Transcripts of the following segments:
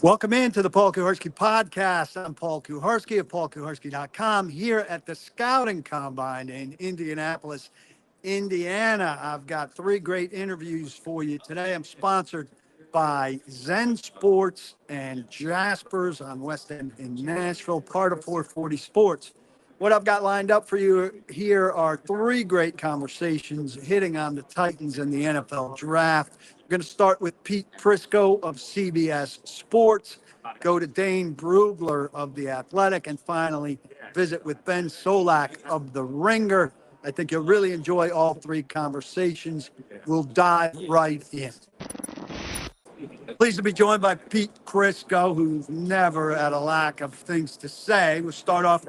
Welcome into the Paul Kuharsky podcast. I'm Paul Kuharsky of paulkuharsky.com here at the Scouting Combine in Indianapolis, Indiana. I've got three great interviews for you today. I'm sponsored by Zen Sports and Jaspers on West End in Nashville, part of 440 Sports. What I've got lined up for you here are three great conversations hitting on the Titans and the NFL draft. We're going to start with Pete Prisco of CBS Sports, go to Dane Brugler of The Athletic, and finally visit with Ben Solak of The Ringer. I think you'll really enjoy all three conversations. We'll dive right in. Pleased to be joined by Pete Prisco, who's never at a lack of things to say. We'll start off.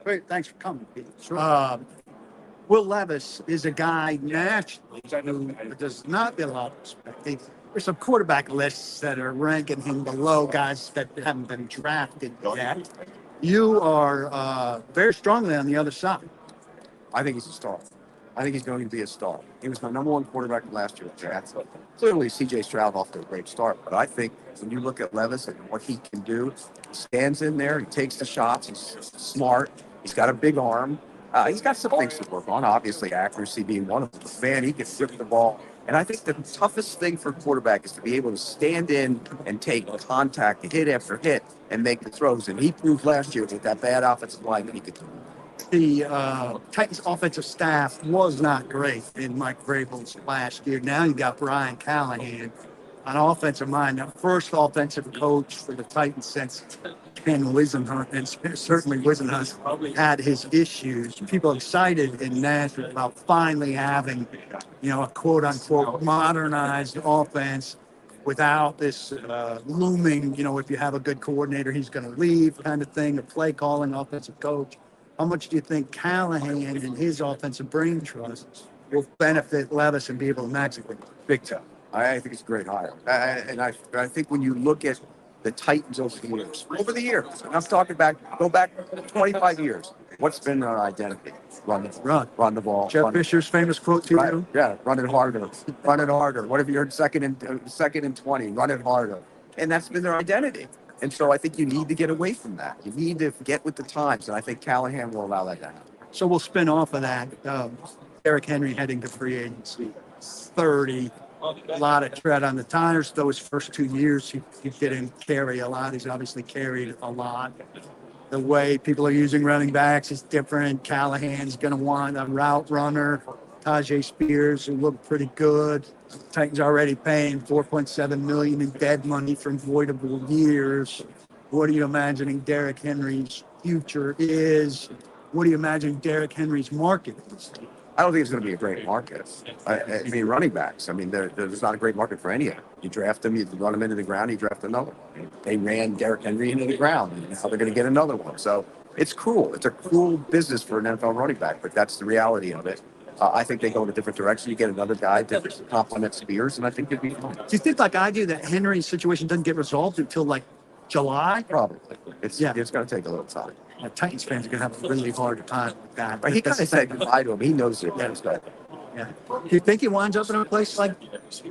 Great, thanks for coming, Pete. Sure. Will Levis is a guy nationally who does not get a lot of respect. There's some quarterback lists that are ranking him below guys that haven't been drafted yet. You are very strongly on the other side. I think he's a star. I think he's going to be a star. He was my number one quarterback last year. Clearly, C.J. Stroud off to a great start. But I think when you look at Levis and what he can do, he stands in there, he takes the shots, he's smart, he's got a big arm. He's got some things to work on, obviously, accuracy being one of them. But man, he can flip the ball. And I think the toughest thing for a quarterback is to be able to stand in and take contact, hit after hit, and make the throws. And he proved last year with that bad offensive line that he could do. The Titans offensive staff was not great in Mike Vrabel's last year. Now you got Brian Callahan on offensive mind. The first offensive coach for the Titans since Ken Wisenhunt, and certainly Wisenhunt had his issues. People excited in Nashville about finally having, a quote-unquote modernized offense without this looming, if you have a good coordinator, he's going to leave kind of thing, a play calling offensive coach. How much do you think Callahan and his offensive brain trust will benefit Levis and be able to match it? Big time. I think it's a great hire. And I think when you look at the Titans over the years, and I'm talking go back 25 years, what's been their identity? Run the ball. Jeff Fisher's famous quote to you? Yeah, run it harder. What if you're second and 20? Run it harder. And that's been their identity. And so I think you need to get away from that. You need to get with the times, and I think Callahan will allow that to happen. So we'll spin off of that. Derrick Henry heading to free agency, 30. A lot of tread on the tires. Though his first 2 years, he didn't carry a lot. He's obviously carried a lot. The way people are using running backs is different. Callahan's going to want a route runner. Tajay Spears, who looked pretty good. Titans already paying $4.7 million in dead money from voidable years. What are you imagining Derrick Henry's future is? What do you imagine Derrick Henry's market is? I don't think it's going to be a great market. I mean, running backs. I mean, there's not a great market for any of them. You draft them, you run them into the ground, you draft another one. They ran Derrick Henry into the ground, and now they're going to get another one. So it's cruel. It's a cruel business for an NFL running back, but that's the reality of it. I think they go in a different direction. You get another guy to complement Spears, and I think it'd be fun. Do you think, like I do, that Henry's situation doesn't get resolved until like July? Probably. It's going to take a little time. Titans fans are going to have a really hard time with that. But he kind of said goodbye to him. He knows it. Yeah. Do you think he winds up in a place like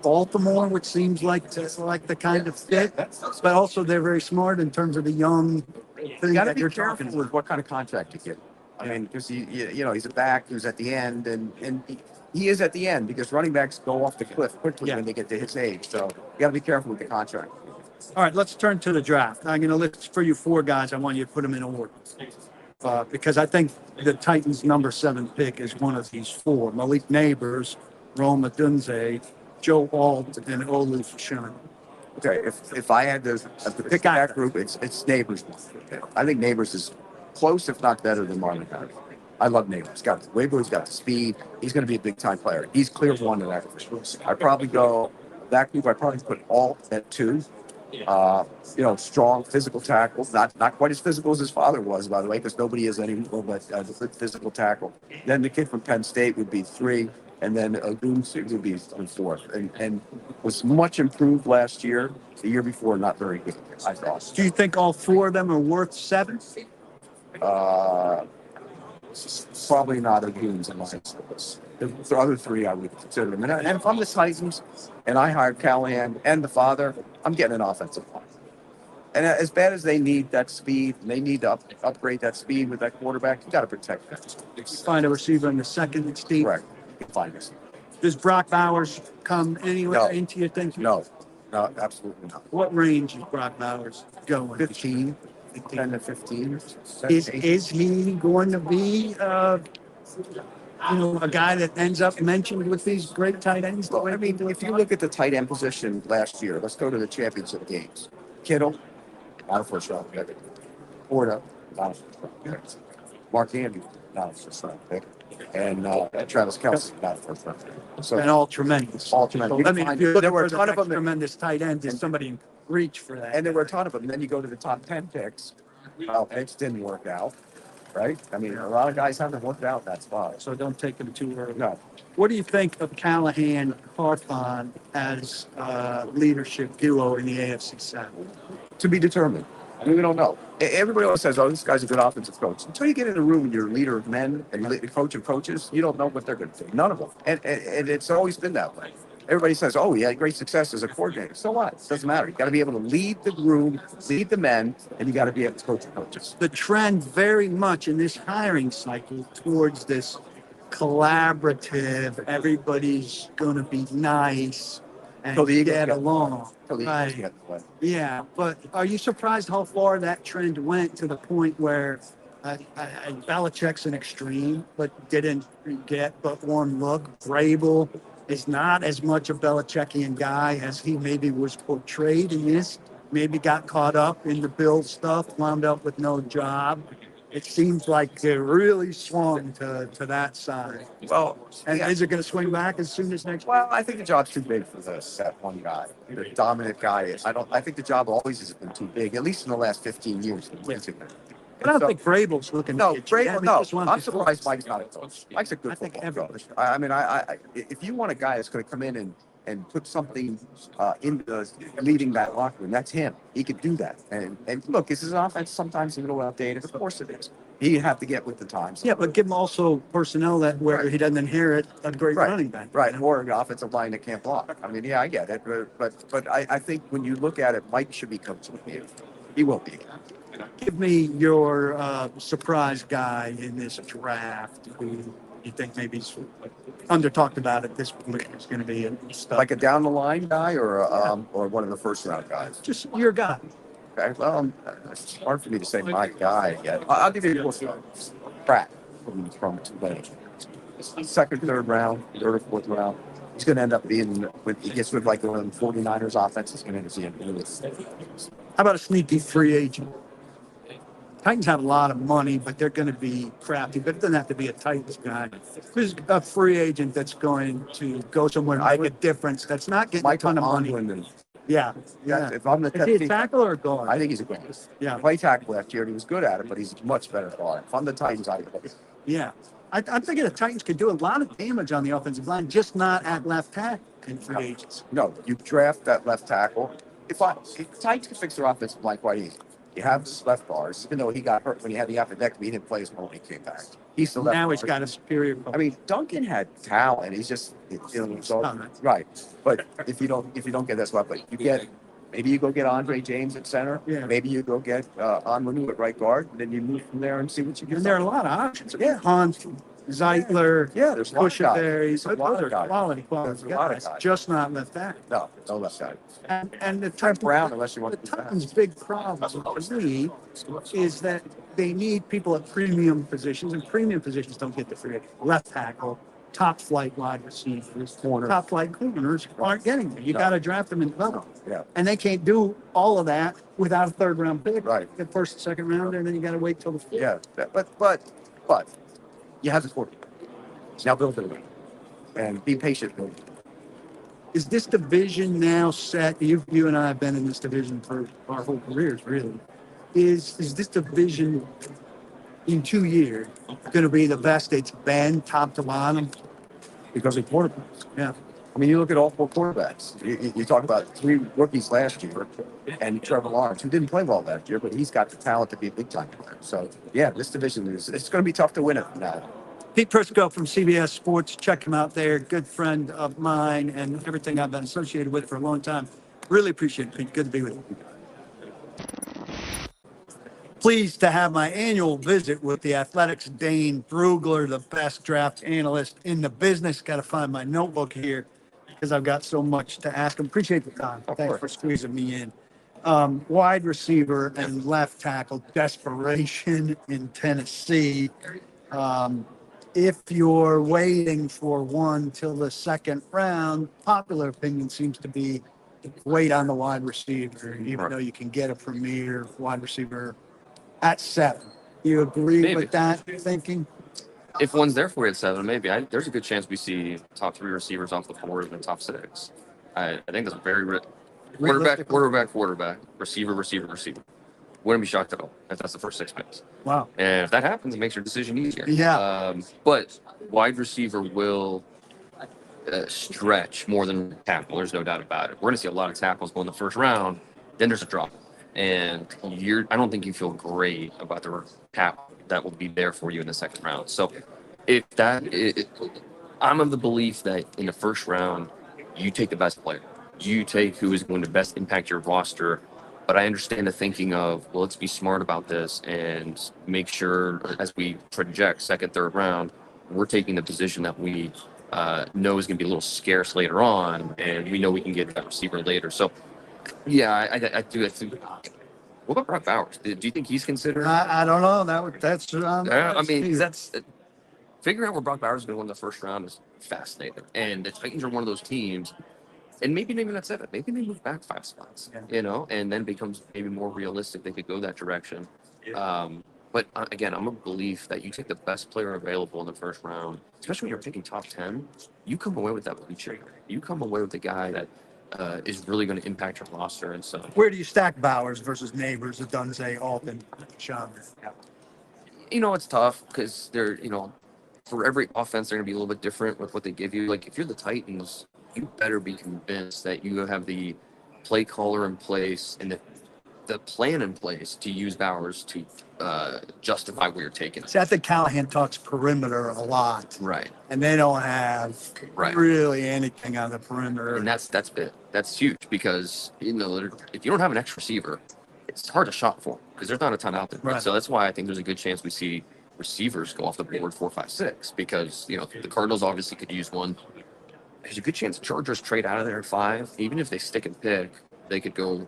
Baltimore, which seems like the kind of fit, but also they're very smart in terms of the young thing that you're talking about? With what kind of contract you get. I mean, because he's a back who's at the end, and he is at the end because running backs go off the cliff quickly when they get to his age. So you got to be careful with the contract. All right, let's turn to the draft. I'm going to list for you four guys. I want you to put them in order because I think the Titans' number 7 pick is one of these four: Malik Neighbors, Rome Odunze, Joe Alt, and Olu Fashanu. Okay, if I had to pick that group, it's Neighbors. I think Neighbors is close, if not better, than Marlon Humphrey. I love Neighbors. He's got the wiggle, he's got the speed. He's going to be a big-time player. He's clear one in that group. I'd probably put Alt at 2. Strong physical tackle. Not quite as physical as his father was, by the way, because nobody is anymore, but the physical tackle. Then the kid from Penn State would be 3, and then Odunze would be 4. And was much improved last year. The year before, not very good, I thought. Do you think all 4 of them are worth 7? Probably not Odunze in my list. The other 3 I would consider them. And if I'm the Titans and I hired Callahan and the father, I'm getting an offensive line. And as bad as they need that speed, and they need to upgrade that speed with that quarterback, you got to protect that. Find a receiver in the second that's deep. Correct. You can find this. Does Brock Bowers come anywhere No. into your thinking? No, absolutely not. What range is Brock Bowers going? 15, 10 to 15. Is he going to be, a guy that ends up mentioned with these great tight ends? Well, I mean, if you look at the tight end position last year, let's go to the championship games. Kittle, not a first round pick. Porta, not a first round pick. Mark Andrews, not a first round pick. And Travis Kelce, not a first round pick. So, And all tremendous. all tremendous. I mean, if you're There looking were a for ton the of them. next tremendous tight end, is somebody reach for that? And there were a ton of them. And then you go to the top 10 picks. Well, picks didn't work out, right? I mean, a lot of guys haven't worked out that spot. So don't take them too early. No. What do you think of Callahan, Carthon as leadership duo in the AFC South? To be determined. I mean, we don't know. Everybody always says, "Oh, this guy's a good offensive coach." Until you get in a room and you're a leader of men and the coach of coaches, you don't know what they're going to do. None of them. And it's always been that way. Everybody says, "Oh, he had great success as a coordinator." So what? It doesn't matter. You got to be able to lead the room, lead the men, and you got to be able to coach the coaches. The trend very much in this hiring cycle towards this collaborative, everybody's going to be nice and So the Eagles get get- along. So the Right. Eagles get the win. Yeah, but are you surprised how far that trend went to the point where Belichick's an extreme, but didn't get but one look? Vrabel is not as much a Belichickian guy as he maybe was portrayed in this. Maybe got caught up in the Bill stuff, wound up with no job. It seems like they really swung to that side. Well, And yeah. is it going to swing back as soon as next year? Well, I think the job's too big for that one guy. The dominant guy is. I think the job always has been too big, at least in the last 15 years. But I don't think Vrabel's looking No, to get you. Vrabel, He no. just wants I'm to surprised focus. Mike's not a coach. Mike's a good I think football everybody. coach. I mean, if you want a guy that's going to come in and put something into leading that locker room, that's him. He could do that. And look, is his offense sometimes a little outdated? Of course it is. He'd have to get with the times. Yeah, but give him also personnel that where Right. he doesn't inherit a great Right. running back. Right, or an offensive line that can't block. I mean, yeah, I get it, but I think when you look at it, Mike should be coaching the field. He will be. Give me your surprise guy in this draft who you think maybe he's under talked about at this point is going to be a stud. Like a down the line guy or one of the first round guys. Just your guy. Okay, well, it's hard for me to say my guy yet. I'll give you a Pratt from Tulane. Second, third round, third or fourth round. He's going to end up being, when he gets with like one of the 49ers offense, he's going to end up being How about a sneaky free agent? Titans have a lot of money, but they're going to be crafty. But it doesn't have to be a Titans guy. Who's a free agent that's going to go somewhere and I make a would- difference? That's not getting a Michael ton of money. Onwin. Yeah, yeah. If I'm the Is he a team, tackle or a guard? I think he's a guard. Yeah. Play tackle last year, and he was good at it, but he's a much better guard. If I'm the Titans, I would. Yeah. I'm thinking the Titans could do a lot of damage on the offensive line, just not at left tackle in free agents. No, you draft that left tackle. If Titans can fix their offensive line quite easy. You have left bars, even though he got hurt when he had the appendectomy, he didn't play as well when he came back. He's the left. Now he's guard. got a superior. I mean, Duncan had talent. He's just so, Oh, nice. right. But if you don't get that spot, but you get maybe you go get Andre James at center. Yeah. Maybe you go get Onwenu at right guard, and then you move from there and see what you get. And there are a lot of options. Yeah. Hunt, Zeitler, Yeah, there's a lot of Pusha guys. Berries. There's a lot Those of are guys. quality There's a lot of guys, guys. just not left tackle. No left side. And the Trent Titans, Brown, unless you the want to do that. Titans' big problem to me is that they need people at premium positions, and premium positions don't get the free agent. Left tackle, top flight wide receivers, Corner. top flight corners aren't getting there. You No. got to draft them and develop. Yeah. And they can't do all of that without a third round pick. Right. The first and second rounder, and then you got to wait till the fifth. Yeah, but you have the quarterback. Now build it and be patient. Is this division now set? You and I have been in this division for our whole careers, really. Is this division in 2 years going to be the best it's been, top to bottom? Because of quarterbacks. Yeah. I mean, you look at all four quarterbacks. You talk about three rookies last year, and Trevor Lawrence, who didn't play well last year, but he's got the talent to be a big time player. So yeah, this division it's going to be tough to win it now. Pete Prisco from CBS Sports. Check him out there. Good friend of mine and everything I've been associated with for a long time. Really appreciate it, Pete. Good to be with you. Pleased to have my annual visit with the Athletics' Dane Brugler, the best draft analyst in the business. Got to find my notebook here because I've got so much to ask him. Appreciate the time. Thanks for squeezing me in. Wide receiver and left tackle desperation in Tennessee. If you're waiting for one till the second round, popular opinion seems to be wait on the wide receiver, even though you can get a premier wide receiver at 7. You agree Maybe. with that thinking? If one's there for you at 7, maybe. There's a good chance we see top 3 receivers off the board in the top 6. I think that's very quarterback, receiver. Wouldn't be shocked at all if that's the first 6 picks. Wow. And if that happens, it makes your decision easier. Yeah. But wide receiver will stretch more than tackle. There's no doubt about it. We're going to see a lot of tackles go in the first round. Then there's a drop. And I don't think you feel great about the tackle that will be there for you in the second round. So I'm of the belief that in the first round, you take the best player. You take who is going to best impact your roster. But I understand the thinking of, well, let's be smart about this and make sure as we project second, third round, we're taking the position that we know is going to be a little scarce later on, and we know we can get that receiver later. So, yeah, I do. What about Brock Bowers? Do you think he's considered? I don't know. That's I mean, that's figuring out where Brock Bowers is going to win the first round is fascinating. And the Titans are one of those teams, and maybe that's it. Maybe they move back 5 spots, and then becomes maybe more realistic. They could go that direction. But again, I'm a belief that you take the best player available in the first round, especially when you're picking top 10. You come away with that blue chip. You come away with the guy that is really going to impact your roster. And so, where do you stack Bowers versus Neighbors, Dunze, Alton, Sean? it's tough because they're, for every offense, they're going to be a little bit different with what they give you. Like if you're the Titans, you better be convinced that you have the play caller in place and the plan in place to use Bowers to justify where you're taking it. See, I think Callahan talks perimeter a lot. Right. And they don't have really anything on the perimeter. And that's big. That's huge because, if you don't have an X receiver, it's hard to shop for because there's not a ton out there. Right. So that's why I think there's a good chance we see receivers go off the board 4, 5, 6 because, the Cardinals obviously could use one. There's a good chance Chargers trade out of there at 5. Even if they stick and pick, they could go.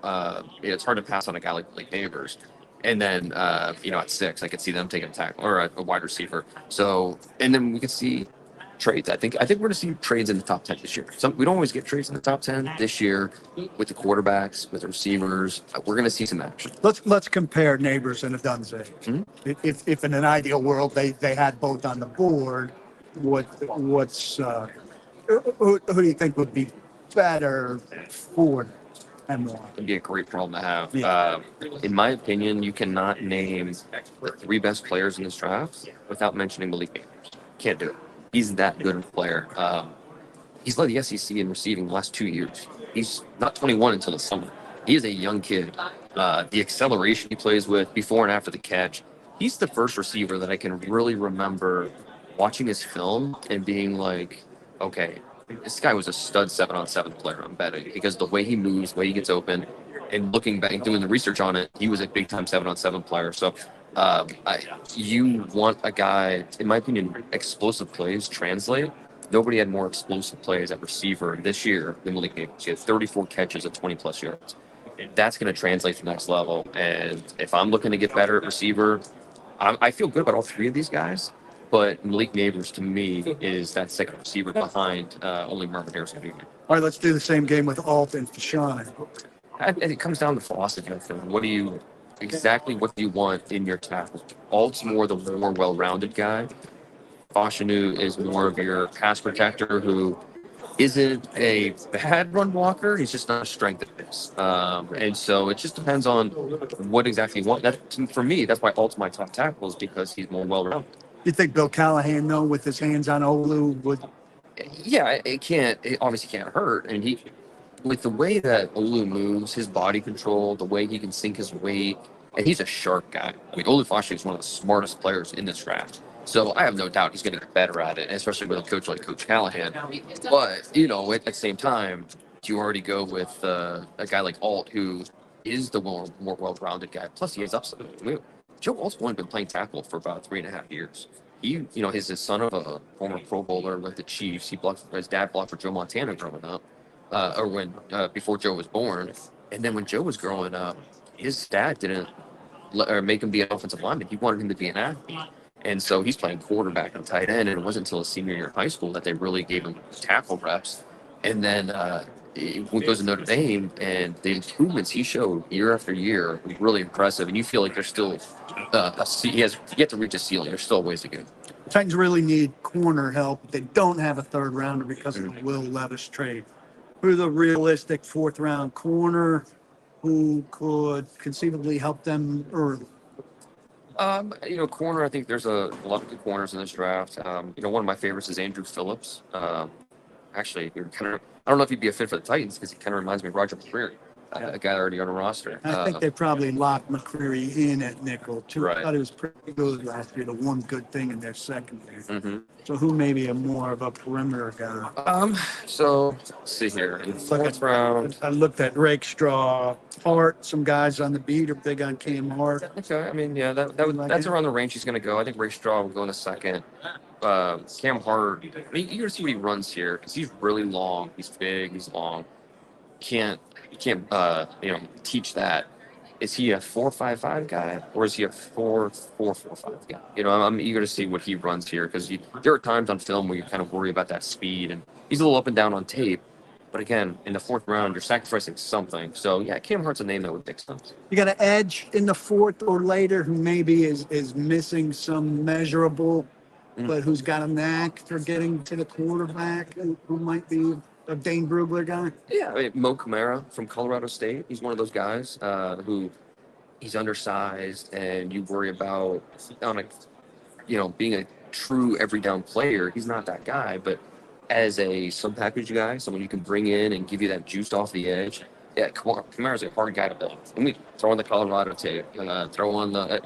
It's hard to pass on a guy like Neighbors. And then, at 6, I could see them taking a tackle or a wide receiver. So, and then we could see trades. I think we're going to see trades in the top 10 this year. We don't always get trades in the top 10 this year with the quarterbacks, with the receivers. We're going to see some action. Let's compare Neighbors and Dunze. Mm-hmm. If in an ideal world they had both on the board, what's who do you think would be better for them? It'd be a great problem to have. Yeah. In my opinion, you cannot name the 3 best players in this draft without mentioning Malik Neighbors. Can't do it. He's that good of a player. He's led the SEC in receiving the last 2 years. He's not 21 until the summer. He is a young kid. The acceleration he plays with before and after the catch. He's the first receiver that I can really remember watching his film and being like, okay, this guy was a stud 7-on-7 player, I'm betting, because the way he moves, the way he gets open, and looking back and doing the research on it, he was a big-time 7-on-7 player. So you want a guy, in my opinion, explosive plays translate. Nobody had more explosive plays at receiver this year than Malik Neighbors. He had 34 catches at 20-plus yards. That's going to translate to the next level. And if I'm looking to get better at receiver, I feel good about all 3 of these guys. But Malik Neighbors, to me, is that second receiver behind only Marvin Harrison Jr. All right, let's do the same game with Alton for Sean. It comes down to philosophy, I think. What do you want in your tackle? Alt's more the more well-rounded guy. Fashanu is more of your pass protector who isn't a bad run blocker. He's just not a strength of his. And so it just depends on what exactly you want. For me, that's why Alt's my top tackle is because he's more well-rounded. You think Bill Callahan, though, with his hands on Olu, would? Yeah, it obviously can't hurt. And with the way that Olu moves, his body control, the way he can sink his weight, and he's a sharp guy. I mean, Olu Fashanu is one of the smartest players in this draft. So I have no doubt he's going to get better at it, especially with a coach like Coach Callahan. But, at the same time, do you already go with a guy like Alt, who is the more well-rounded guy? Plus, he has upside. Joe Alt's only been playing tackle for about 3.5 years. He's the son of a former Pro Bowler with the Chiefs. His dad blocked for Joe Montana growing up, before Joe was born. And then when Joe was growing up, his dad didn't make him be an offensive lineman. He wanted him to be an athlete. And so he's playing quarterback and tight end. And it wasn't until his senior year of high school that they really gave him tackle reps. And then he goes to Notre Dame, and the improvements he showed year after year was really impressive. And you feel like there's still he has yet to reach a ceiling. There's still ways to go. Titans really need corner help. They don't have a third rounder because of the Will Levis trade. Who's a realistic fourth round corner who could conceivably help them early? Corner, I think there's a lot of good corners in this draft. One of my favorites is Andrew Phillips. Actually, you're I don't know if he'd be a fit for the Titans because he kind of reminds me of Roger McCreary, a guy already on a roster. I think they probably locked McCreary in at nickel, too. Right. I thought he was pretty good last year, the one good thing in their secondary. Mm-hmm. So who may be more of a perimeter guy? So let's see here. In the fourth round. I looked at Rakestraw, Hart, some guys on the beat are big on Cam Hart. Okay, I mean, yeah, that's around the range he's going to go. I think Ray Straw will go in a second. Cam Hart, I mean, you got to see what he runs here because he's really long. He's big. He's long. You can't teach that. Is he a 4.55 guy or is he a 4.45 guy? I'm eager to see what he runs here because there are times on film where you kind of worry about that speed, and he's a little up and down on tape. But again, in the fourth round, you're sacrificing something. So yeah, Cam Hart's a name that would make sense. You got an edge in the fourth or later who maybe is missing some measurable, but who's got a knack for getting to the quarterback, who might be a Dane Brugler guy? Yeah, I mean, Mo Camara from Colorado State. He's one of those guys who he's undersized, and you worry about being a true every down player. He's not that guy, but as a sub package guy, someone you can bring in and give you that juice off the edge. Yeah, Kamara's a hard guy to build. And we throw on the Colorado tape, throw on the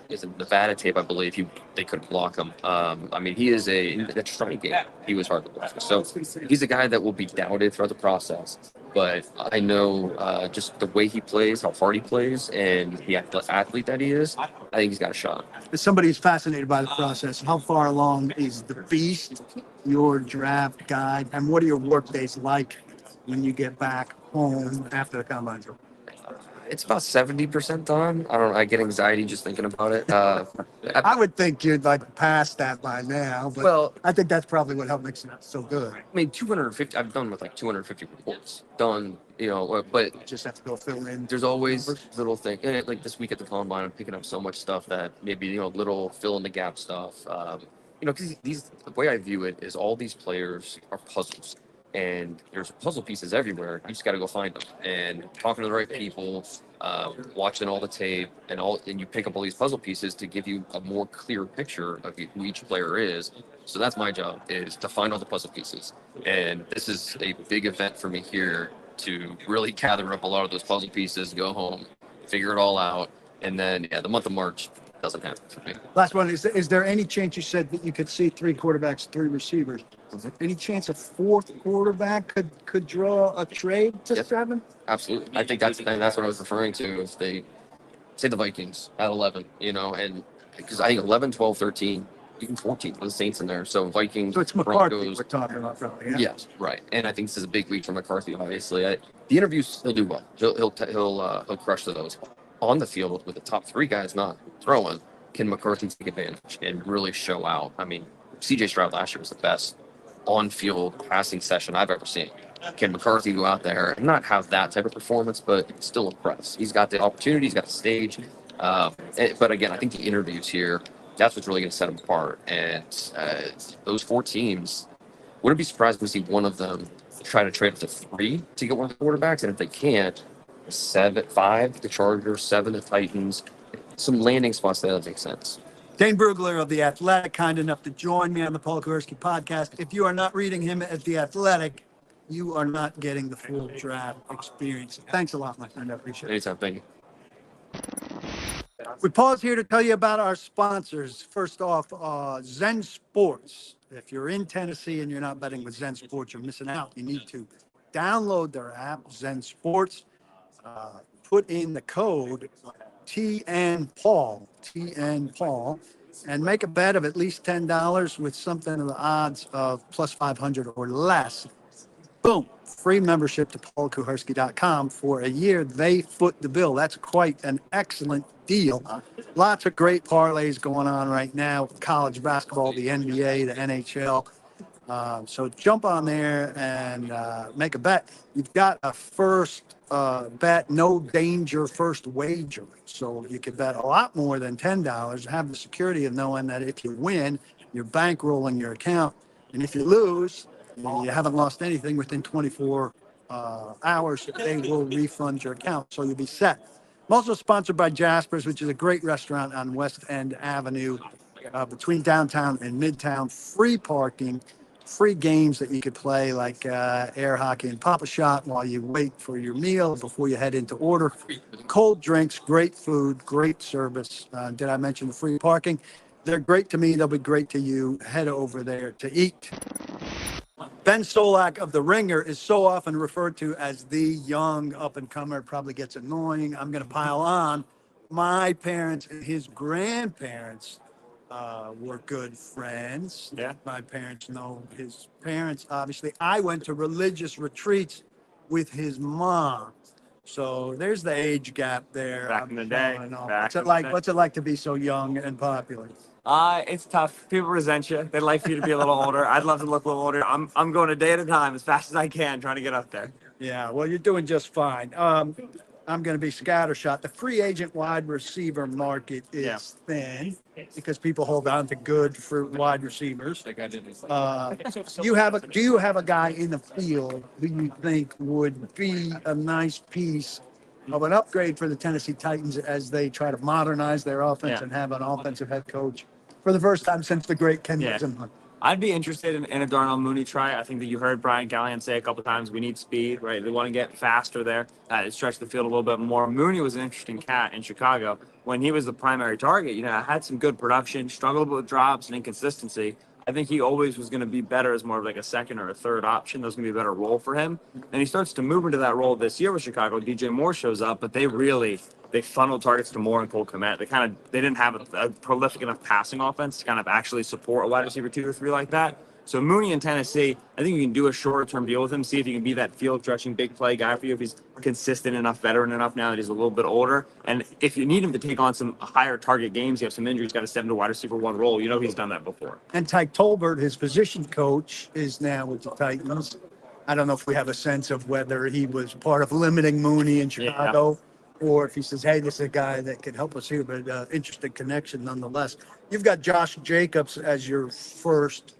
is it Nevada tape, I believe. They couldn't block him. I mean, he is that strike game. He was hard to block. So he's a guy that will be doubted throughout the process. But I know just the way he plays, how hard he plays, and the athlete that he is, I think he's got a shot. As somebody who's fascinated by the process, how far along is the Beast, your draft guide, and what are your work days like when you get back home after the combine? It's about 70% done. I don't know. I get anxiety just thinking about it. I would think you'd like past that by now, but Well, I think that's probably what helped makes it so good. I mean, 250. I've done with like 250 reports done. But You just have to go fill in. there's always little things. Like this week at the combine, I'm picking up so much stuff that maybe little fill in the gap stuff. Because the way I view it is all these players are puzzles. And there's puzzle pieces everywhere. You just got to go find them. And talking to the right people, watching all the tape, and you pick up all these puzzle pieces to give you a more clear picture of who each player is. So that's my job, is to find all the puzzle pieces. And this is a big event for me here to really gather up a lot of those puzzle pieces, go home, figure it all out, and then the month of March doesn't happen for me. Last one, is there any chance, you said that you could see 3 quarterbacks, 3 receivers? Mhm. Any chance a 4th quarterback could draw a trade to Yep. 7? Absolutely. I think that's what I was referring to. If they say the Vikings at 11, and because I think 11, 12, 13, even 14 with the Saints in there. So Vikings, So it's McCarthy Broncos. we're talking about, probably. Yeah? Yes, right. And I think this is a big week for McCarthy. Obviously, the interviews he'll do well. He'll crush those. On the field with the top 3 guys not throwing, can McCarthy take advantage and really show out? I mean, C.J. Stroud last year was the best on-field passing session I've ever seen. Can McCarthy go out there and not have that type of performance, but still impress? He's got the opportunity. He's got the stage. But again, I think the interviews here, that's what's really going to set him apart. And those 4 teams, wouldn't be surprised if we see one of them try to trade up to 3 to get one of the quarterbacks. And if they can't, 5, the Chargers, 7, the Titans, some landing spots that make sense. Dane Brugler of The Athletic, kind enough to join me on the Paul Kuharsky podcast. If you are not reading him at The Athletic, you are not getting the full draft experience. Thanks a lot, my friend. I appreciate it. Anytime, thank you. We pause here to tell you about our sponsors. First off, Zen Sports. If you're in Tennessee and you're not betting with Zen Sports, you're missing out. You need to download their app, Zen Sports. Put in the code TN Paul, and make a bet of at least $10 with something of the odds of plus 500 or less. Boom, free membership to paulkuharski.com for a year. They foot the bill. That's quite an excellent deal. Lots of great parlays going on right now. College basketball, the NBA, the NHL. So jump on there and make a bet. You've got a first bet, no danger first wager. So you could bet a lot more than $10. Have the security of knowing that if you win, you're bankrolling your account. And if you lose, you haven't lost anything within 24 hours, they will refund your account. So you'll be set. I'm also sponsored by Jasper's, which is a great restaurant on West End Avenue between downtown and Midtown. Free parking, free games that you could play like air hockey and Pop-A-Shot while you wait for your meal before you head into order. Cold drinks, great food, great service. Did I mention the free parking? They're great to me. They'll be great to you. Head over there to eat. Ben Solak of The Ringer is so often referred to as the young up-and-comer. It probably gets annoying. I'm going to pile on. My parents and his grandparents were good friends. Yeah. My parents know his parents, obviously. I went to religious retreats with his mom. So there's the age gap there. Back in the day. What's it like to be so young and popular? It's tough. People resent you. They'd like for you to be a little older. I'd love to look a little older. I'm going a day at a time as fast as I can, trying to get up there. Yeah, well, you're doing just fine. I'm going to be scattershot. The free agent wide receiver market is thin because people hold on to good for wide receivers. Do you have a guy in the field who you think would be a nice piece of an upgrade for the Tennessee Titans as they try to modernize their offense and have an offensive head coach for the first time since the great Ken Whisenhunt? I'd be interested in a Darnell Mooney try. I think that you heard Brian Callahan say a couple times, we need speed, right? They want to get faster there, stretch the field a little bit more. Mooney was an interesting cat in Chicago. When he was the primary target, had some good production, struggled with drops and inconsistency. I think he always was going to be better as more of like a second or a third option. That was going to be a better role for him. And he starts to move into that role this year with Chicago. DJ Moore shows up, but they funneled targets to Moore and Cole Kmet. They didn't have a prolific enough passing offense to kind of actually support a wide receiver 2 or 3 like that. So Mooney in Tennessee, I think you can do a short-term deal with him, see if he can be that field-stretching big play guy for you, if he's consistent enough, veteran enough now that he's a little bit older. And if you need him to take on some higher target games, you have some injuries, got to step into wide receiver 1 role. He's done that before. And Tyke Tolbert, his position coach, is now with the Titans. I don't know if we have a sense of whether he was part of limiting Mooney in Chicago or if he says, hey, this is a guy that can help us here, but interesting connection nonetheless. You've got Josh Jacobs as your first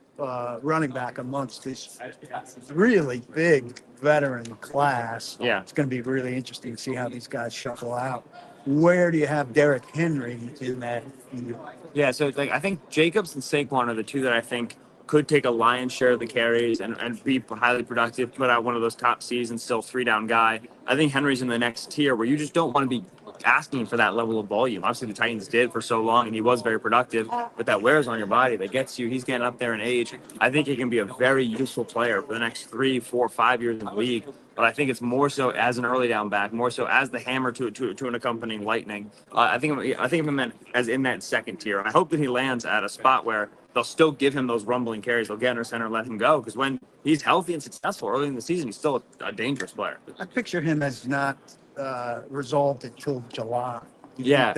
running back amongst this really big veteran class. Yeah. It's going to be really interesting to see how these guys shuffle out. Where do you have Derrick Henry in that? Yeah, so I think Jacobs and Saquon are the two that I think could take a lion's share of the carries and be highly productive, put out one of those top seasons, still 3-down guy. I think Henry's in the next tier where you just don't want to be asking for that level of volume. Obviously, the Titans did for so long, and he was very productive, but that wears on your body. That gets you. He's getting up there in age. I think he can be a very useful player for the next 3, 4, 5 years in the league. But I think it's more so as an early down back, more so as the hammer to an accompanying lightning. I think of him as in that second tier. I hope that he lands at a spot where they'll still give him those rumbling carries. They'll get under center and let him go. Because when he's healthy and successful early in the season, he's still a dangerous player. I picture him as not resolved until July. Yeah.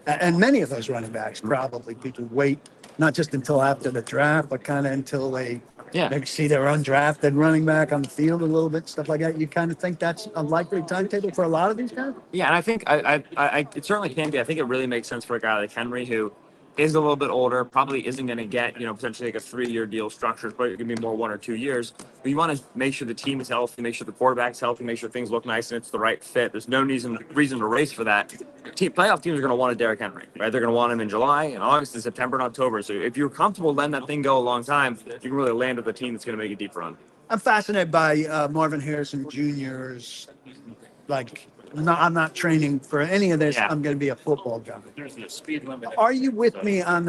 And many of those running backs probably people wait not just until after the draft, but kind of until they maybe see their undrafted running back on the field a little bit, stuff like that. You kind of think that's a likely timetable for a lot of these guys? Yeah, and I think it certainly can be. I think it really makes sense for a guy like Henry who is a little bit older, probably isn't going to get, potentially like a 3-year deal structured, but it can be more 1 or 2 years. But you want to make sure the team is healthy, make sure the quarterback's healthy, make sure things look nice and it's the right fit. There's no reason to race for that. Playoff teams are going to want a Derrick Henry, right? They're going to want him in July and August and September and October. So if you're comfortable letting that thing go a long time, you can really land with a team that's going to make a deep run. I'm fascinated by Marvin Harrison Jr.'s, I'm not training for any of this. Yeah. I'm going to be a football guy. There's no speed limit. Are you with me on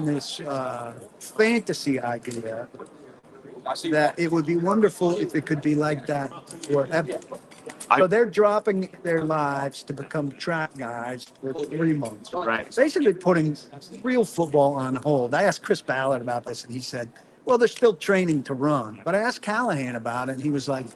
this fantasy idea that it would be wonderful if it could be like that forever? So they're dropping their lives to become track guys for 3 months. Right. Basically putting real football on hold. I asked Chris Ballard about this, and he said, well, they're still training to run. But I asked Callahan about it, and he was like,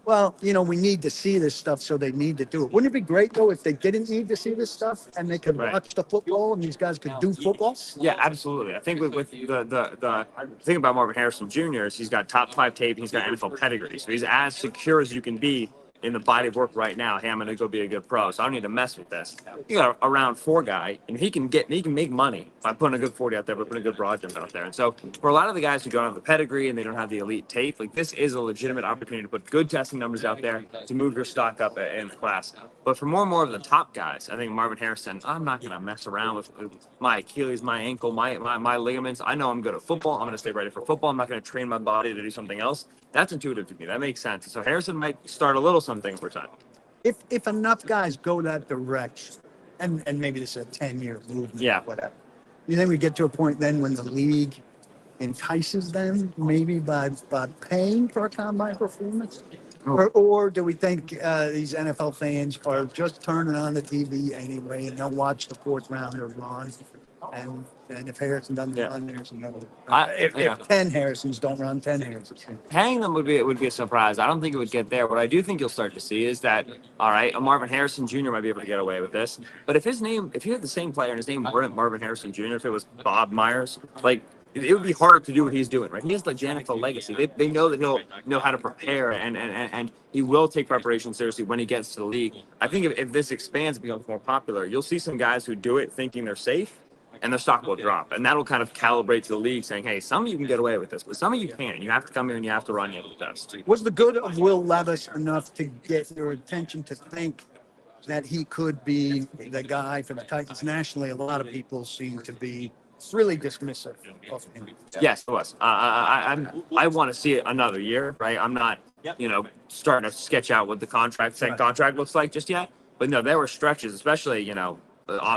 well, we need to see this stuff, so they need to do it. Wouldn't it be great, though, if they didn't need to see this stuff and they could Right. watch the football and these guys could do football? Yeah, absolutely. I think with the thing about Marvin Harrison Jr. is he's got top 5 tape. He's got NFL pedigree, so he's as secure as you can be in the body of work right now. Hey, I'm going to go be a good pro, so I don't need to mess with this. You got a round 4 guy, and he can make money by putting a good 40 out there, but putting a good broad jump out there. And so for a lot of the guys who don't have the pedigree and they don't have the elite tape, like this is a legitimate opportunity to put good testing numbers out there to move your stock up in class. But for more and more of the top guys, I think Marvin Harrison, I'm not going to mess around with my Achilles, my ankle, my ligaments. I know I'm good at football. I'm going to stay ready for football. I'm not going to train my body to do something else. That's intuitive to me. That makes sense. So Harrison might start a little something over time. If enough guys go that direction, and maybe this is a 10-year movement, Yeah. whatever, you think we get to a point then when the league entices them maybe by paying for a combine performance? Or do we think these NFL fans are just turning on the TV anyway and they'll watch the 4th rounder run? And if Harrison doesn't run, there's another. If 10 Harrisons don't run, 10 Harrisons. Paying them would be a surprise. I don't think it would get there. What I do think you'll start to see is that, all right, a Marvin Harrison Jr. might be able to get away with this. But if you had the same player and his name weren't Marvin Harrison Jr., if it was Bob Myers, like, it would be hard to do what he's doing, right? He has the NFL legacy. They know that he'll know how to prepare, and he will take preparation seriously when he gets to the league. I think if this expands and becomes more popular, you'll see some guys who do it thinking they're safe, and their stock will drop. And that'll kind of calibrate to the league saying, hey, some of you can get away with this, but some of you can't. You have to come here and you have to run your best. Was the good of Will Levis enough to get your attention to think that he could be the guy for the Titans nationally? A lot of people seem to be really dismissive of him. Yes, it was. I want to see it another year, right? I'm not, starting to sketch out what the second contract looks like just yet. But no, there were stretches, especially,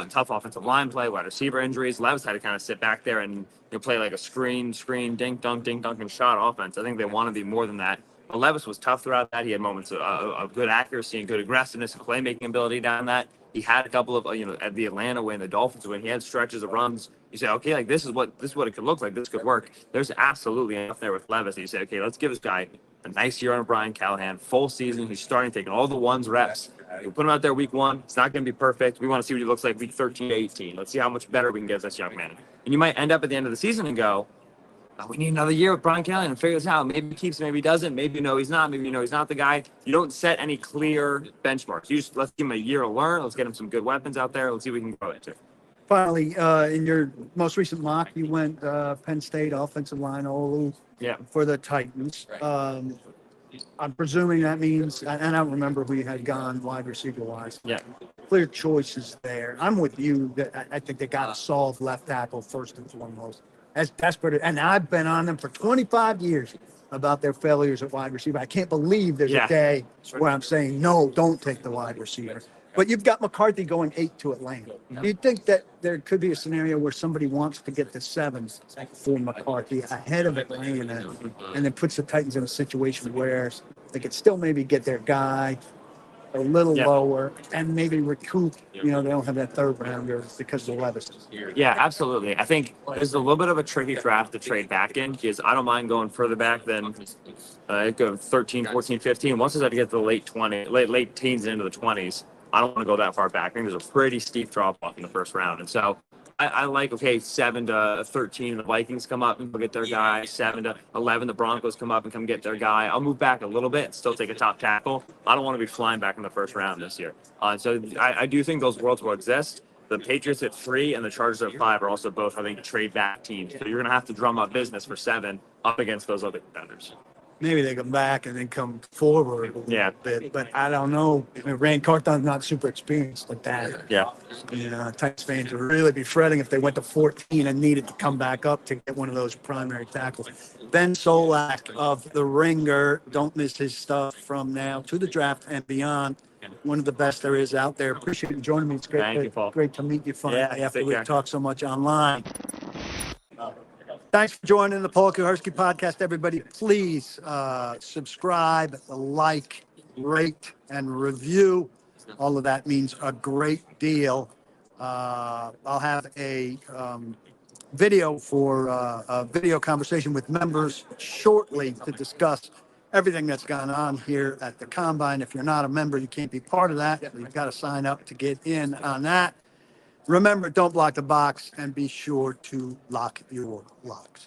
tough offensive line play, wide receiver injuries. Levis had to kind of sit back there and play like a screen, dink, dunk, and shot offense. I think they want to be more than that. But Levis was tough throughout that. He had moments of good accuracy and good aggressiveness and playmaking ability down that. He had a couple of, at the Atlanta win, the Dolphins win, he had stretches of runs. You say, okay, like this is what it could look like. This could work. There's absolutely enough there with Levis. And you say, okay, let's give this guy a nice year on Brian Callahan, full season. He's starting taking all the ones reps. We'll put him out there week 1. It's not going to be perfect. We want to see what he looks like week 13 to 18. Let's see how much better we can get this young man. And you might end up at the end of the season and go, we need another year with Brian Callahan and figure this out. Maybe he keeps, maybe he doesn't. Maybe he's not. Maybe he's not the guy. You don't set any clear benchmarks. You just let's give him a year to learn. Let's get him some good weapons out there. Let's see what we can grow into. Finally, in your most recent mock, you went Penn State offensive line Olu for the Titans. I'm presuming that means, and I don't remember who you had gone wide receiver wise. Yeah. Clear choices there. I'm with you that I think they got to solve left tackle first and foremost. As desperate, and I've been on them for 25 years about their failures at wide receiver. I can't believe there's a day where I'm saying, no, don't take the wide receiver. But you've got McCarthy going 8 to Atlanta. Do you think that there could be a scenario where somebody wants to get the 7 for McCarthy ahead of Atlanta and then puts the Titans in a situation where they could still maybe get their guy a little lower and maybe recoup, they don't have that 3rd rounder because of Levis. Yeah, absolutely. I think there's a little bit of a tricky draft to trade back in because I don't mind going further back than go 13, 14, 15. Once I start to get to the late teens into the 20s, I don't want to go that far back. I think there's a pretty steep drop off in the first round. And so I like, 7 to 13, the Vikings come up and get their guy. 7 to 11, the Broncos come up and come get their guy. I'll move back a little bit and still take a top tackle. I don't want to be flying back in the first round this year. So I do think those worlds will exist. The Patriots at 3 and the Chargers at 5 are also both, I think, trade back teams. So you're going to have to drum up business for 7 up against those other contenders. Maybe they come back and then come forward a little bit, but I don't know. Rand Carthon's not super experienced like that. Yeah. Titans fans would really be fretting if they went to 14 and needed to come back up to get one of those primary tackles. Ben Solak of The Ringer, don't miss his stuff from now to the draft and beyond. One of the best there is out there. Appreciate you joining me. It's great to meet you finally after we've talked so much online. Thanks for joining the Paul Kuharsky podcast, everybody. Please subscribe, like, rate, and review. All of that means a great deal. I'll have a video for a video conversation with members shortly to discuss everything that's gone on here at the Combine. If you're not a member, you can't be part of that. You've got to sign up to get in on that. Remember, don't block the box and be sure to lock your locks.